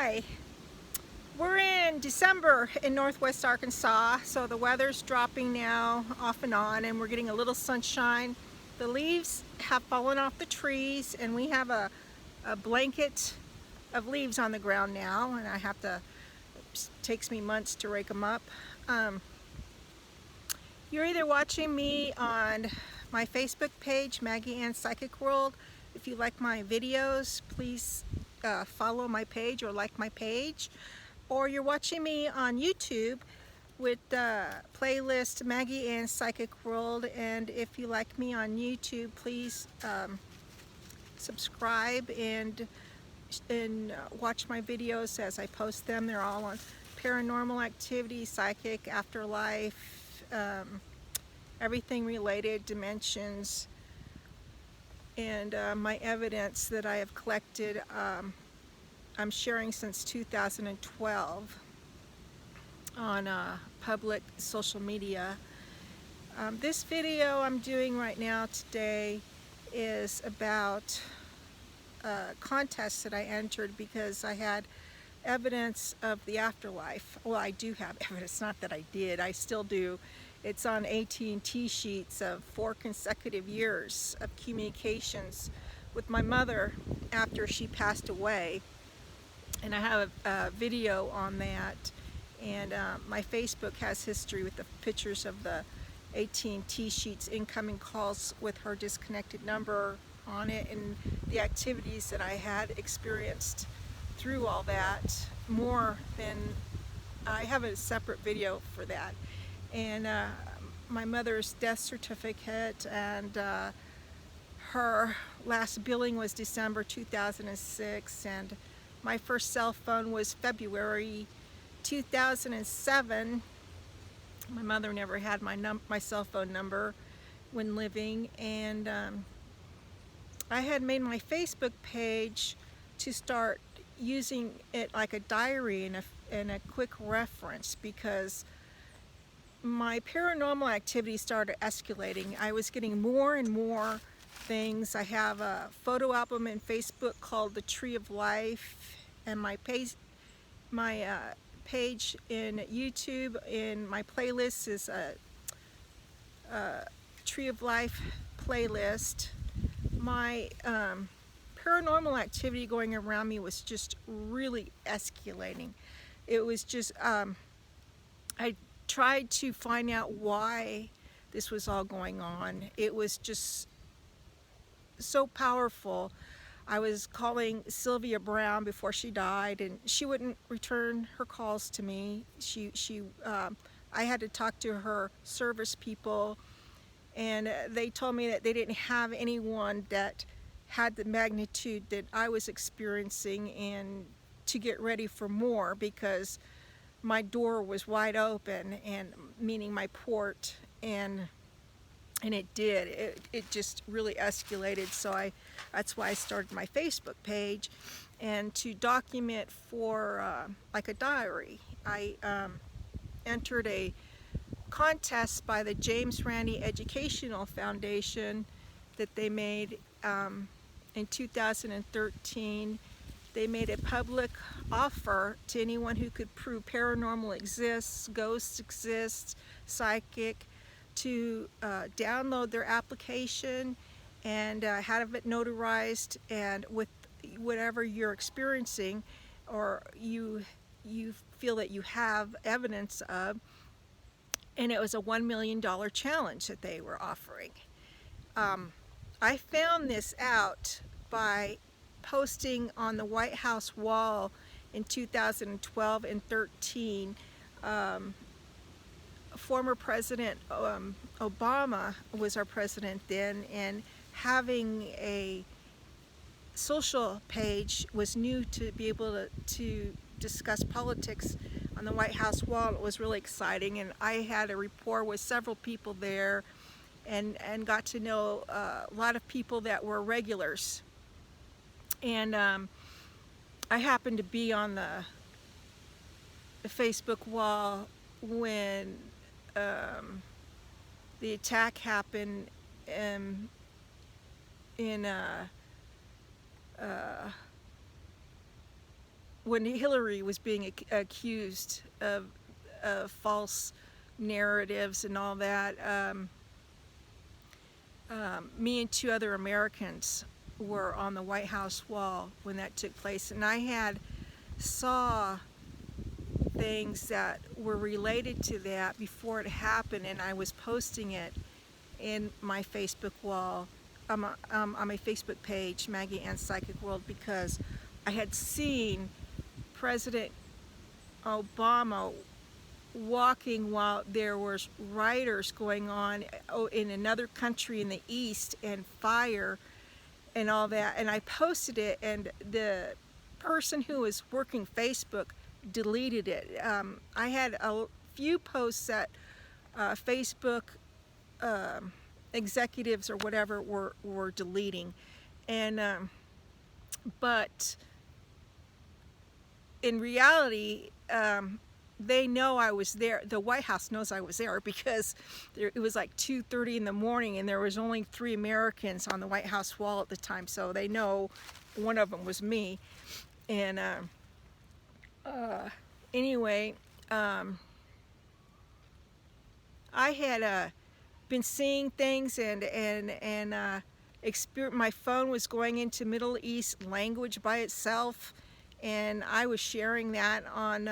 Hi, we're in December in Northwest Arkansas, so the weather's dropping now off and on, and we're getting a little sunshine. The leaves have fallen off the trees, and we have a blanket of leaves on the ground now, and it takes me months to rake them up. You're either watching me on my Facebook page, Maggie Ann's Psychic World. If you like my videos, please follow my page or like my page. Or you're watching me on YouTube with the playlist Maggie Ann's Psychic World. And if you like me on YouTube, please subscribe and watch my videos as I post them. They're all on paranormal activity, psychic, afterlife, everything related, dimensions, and my evidence that I have collected. I'm sharing since 2012 on public social media. This video I'm doing right now today is about a contest that I entered because I had evidence of the afterlife. Well, I do have evidence, not that I did, I still do. It's on AT&T sheets of 4 consecutive years of communications with my mother after she passed away. And I have a video on that, and my Facebook has history with the pictures of the AT&T sheets incoming calls with her disconnected number on it, and the activities that I had experienced through all that. More than, I have a separate video for that. And my mother's death certificate, and her last billing was December 2006, and my first cell phone was February 2007. My mother never had my cell phone number when living, and I had made my Facebook page to start using it like a diary and a quick reference, because my paranormal activity started escalating. I was getting more and more things. I have a photo album in Facebook called The Tree of Life, and my page in YouTube in my playlist is a Tree of Life playlist. My paranormal activity going around me was just really escalating. It was just, I tried to find out why this was all going on. It was just so powerful. I was calling Sylvia Brown before she died, and she wouldn't return her calls to me. I had to talk to her service people, and they told me that they didn't have anyone that had the magnitude that I was experiencing, and to get ready for more, because my door was wide open, and meaning my port, and it did. It just really escalated. So that's why I started my Facebook page, and to document for like a diary. I entered a contest by the James Randi Educational Foundation that they made in 2013. They made a public offer to anyone who could prove paranormal exists, ghosts exist, psychic, to download their application and have it notarized, and with whatever you're experiencing or you feel that you have evidence of. And it was a $1 million challenge that they were offering. I found this out by posting on the White House wall in 2012 and 13. Former President Obama was our president then, and having a social page was new, to be able to discuss politics on the White House wall. It was really exciting, and I had a rapport with several people there, and got to know a lot of people that were regulars. And I happened to be on the Facebook wall when the attack happened in when Hillary was being accused of false narratives and all that, me and 2 other Americans were on the White House wall when that took place, and I had saw things that were related to that before it happened, and I was posting it in my Facebook wall, on my Facebook page, Maggie Ann's Psychic World, because I had seen President Obama walking while there was rioters going on in another country in the East, and fire and all that, and I posted it, and the person who was working Facebook deleted it. I had a few posts that Facebook executives or whatever were deleting, and but in reality, they know I was there. The White House knows I was there, because it was like 2:30 in the morning, and there was only 3 Americans on the White House wall at the time, so they know one of them was me. And anyway, I had been seeing things, and my phone was going into Middle East language by itself, and I was sharing that on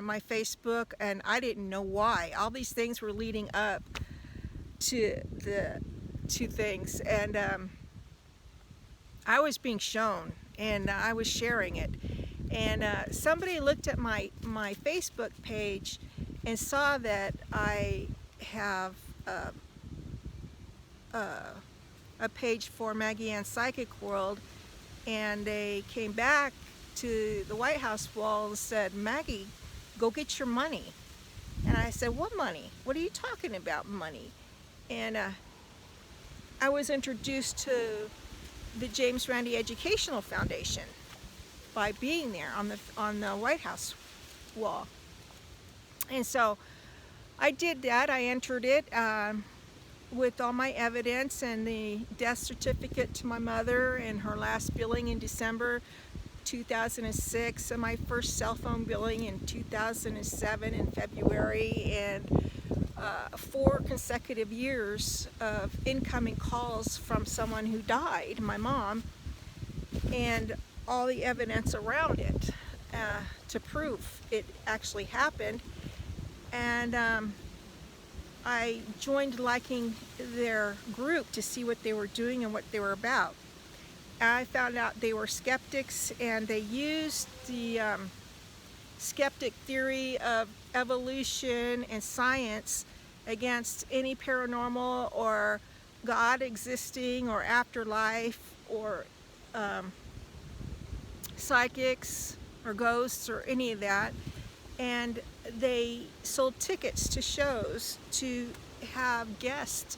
my Facebook, and I didn't know why. All these things were leading up to the 2 things, and I was being shown, and I was sharing it, and somebody looked at my Facebook page and saw that I have a page for Maggie Ann's Psychic World, and they came back to the White House wall and said, "Maggie, go get your money." And I said, "What money? What are you talking about, money?" And I was introduced to the James Randi Educational Foundation by being there on the White House wall. And so I did that. I entered it with all my evidence, and the death certificate to my mother, and her last billing in December 2006, and my first cell phone billing in 2007 in February, and 4 consecutive years of incoming calls from someone who died, my mom, and all the evidence around it to prove it actually happened. And I joined liking their group to see what they were doing and what they were about. I found out they were skeptics, and they used the skeptic theory of evolution and science against any paranormal or God existing or afterlife or psychics or ghosts or any of that. And they sold tickets to shows to have guests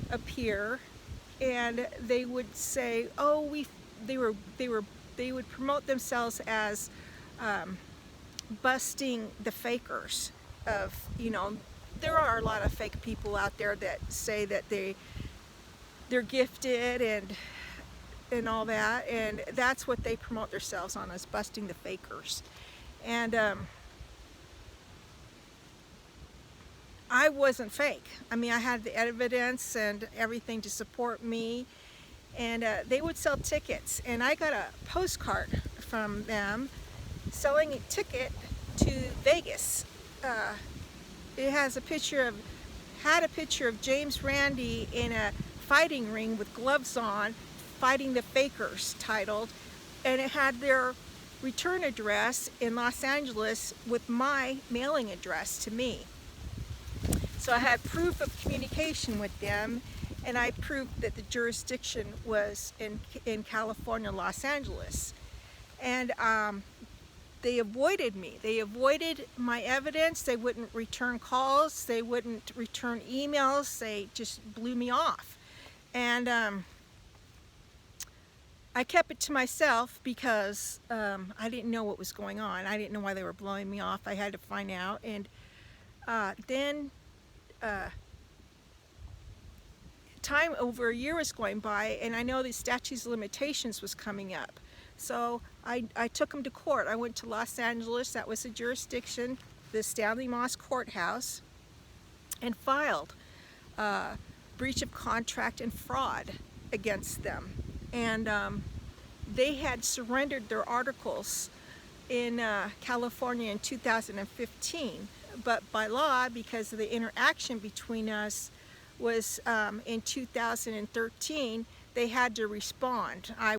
appear, and they would say, "Oh, they would promote themselves as busting the fakers of, there are a lot of fake people out there that say that they're gifted and all that, and that's what they promote themselves on, as busting the fakers. And I wasn't fake. I mean, I had the evidence and everything to support me, and they would sell tickets, and I got a postcard from them selling a ticket to Vegas. It has a picture of James Randi in a fighting ring with gloves on, fighting the fakers, titled, and it had their return address in Los Angeles with my mailing address to me. So I had proof of communication with them, and I proved that the jurisdiction was in California, Los Angeles. And they avoided me. They avoided my evidence. They wouldn't return calls. They wouldn't return emails. They just blew me off. And I kept it to myself because I didn't know what was going on. I didn't know why they were blowing me off. I had to find out. And then time over a year was going by, and I know the statute of limitations was coming up So I took them to court. I went to Los Angeles, that was the jurisdiction, the Stanley Moss Courthouse, and filed breach of contract and fraud against them. And they had surrendered their articles in California in 2015, but by law, because of the interaction between us was in 2013, they had to respond. I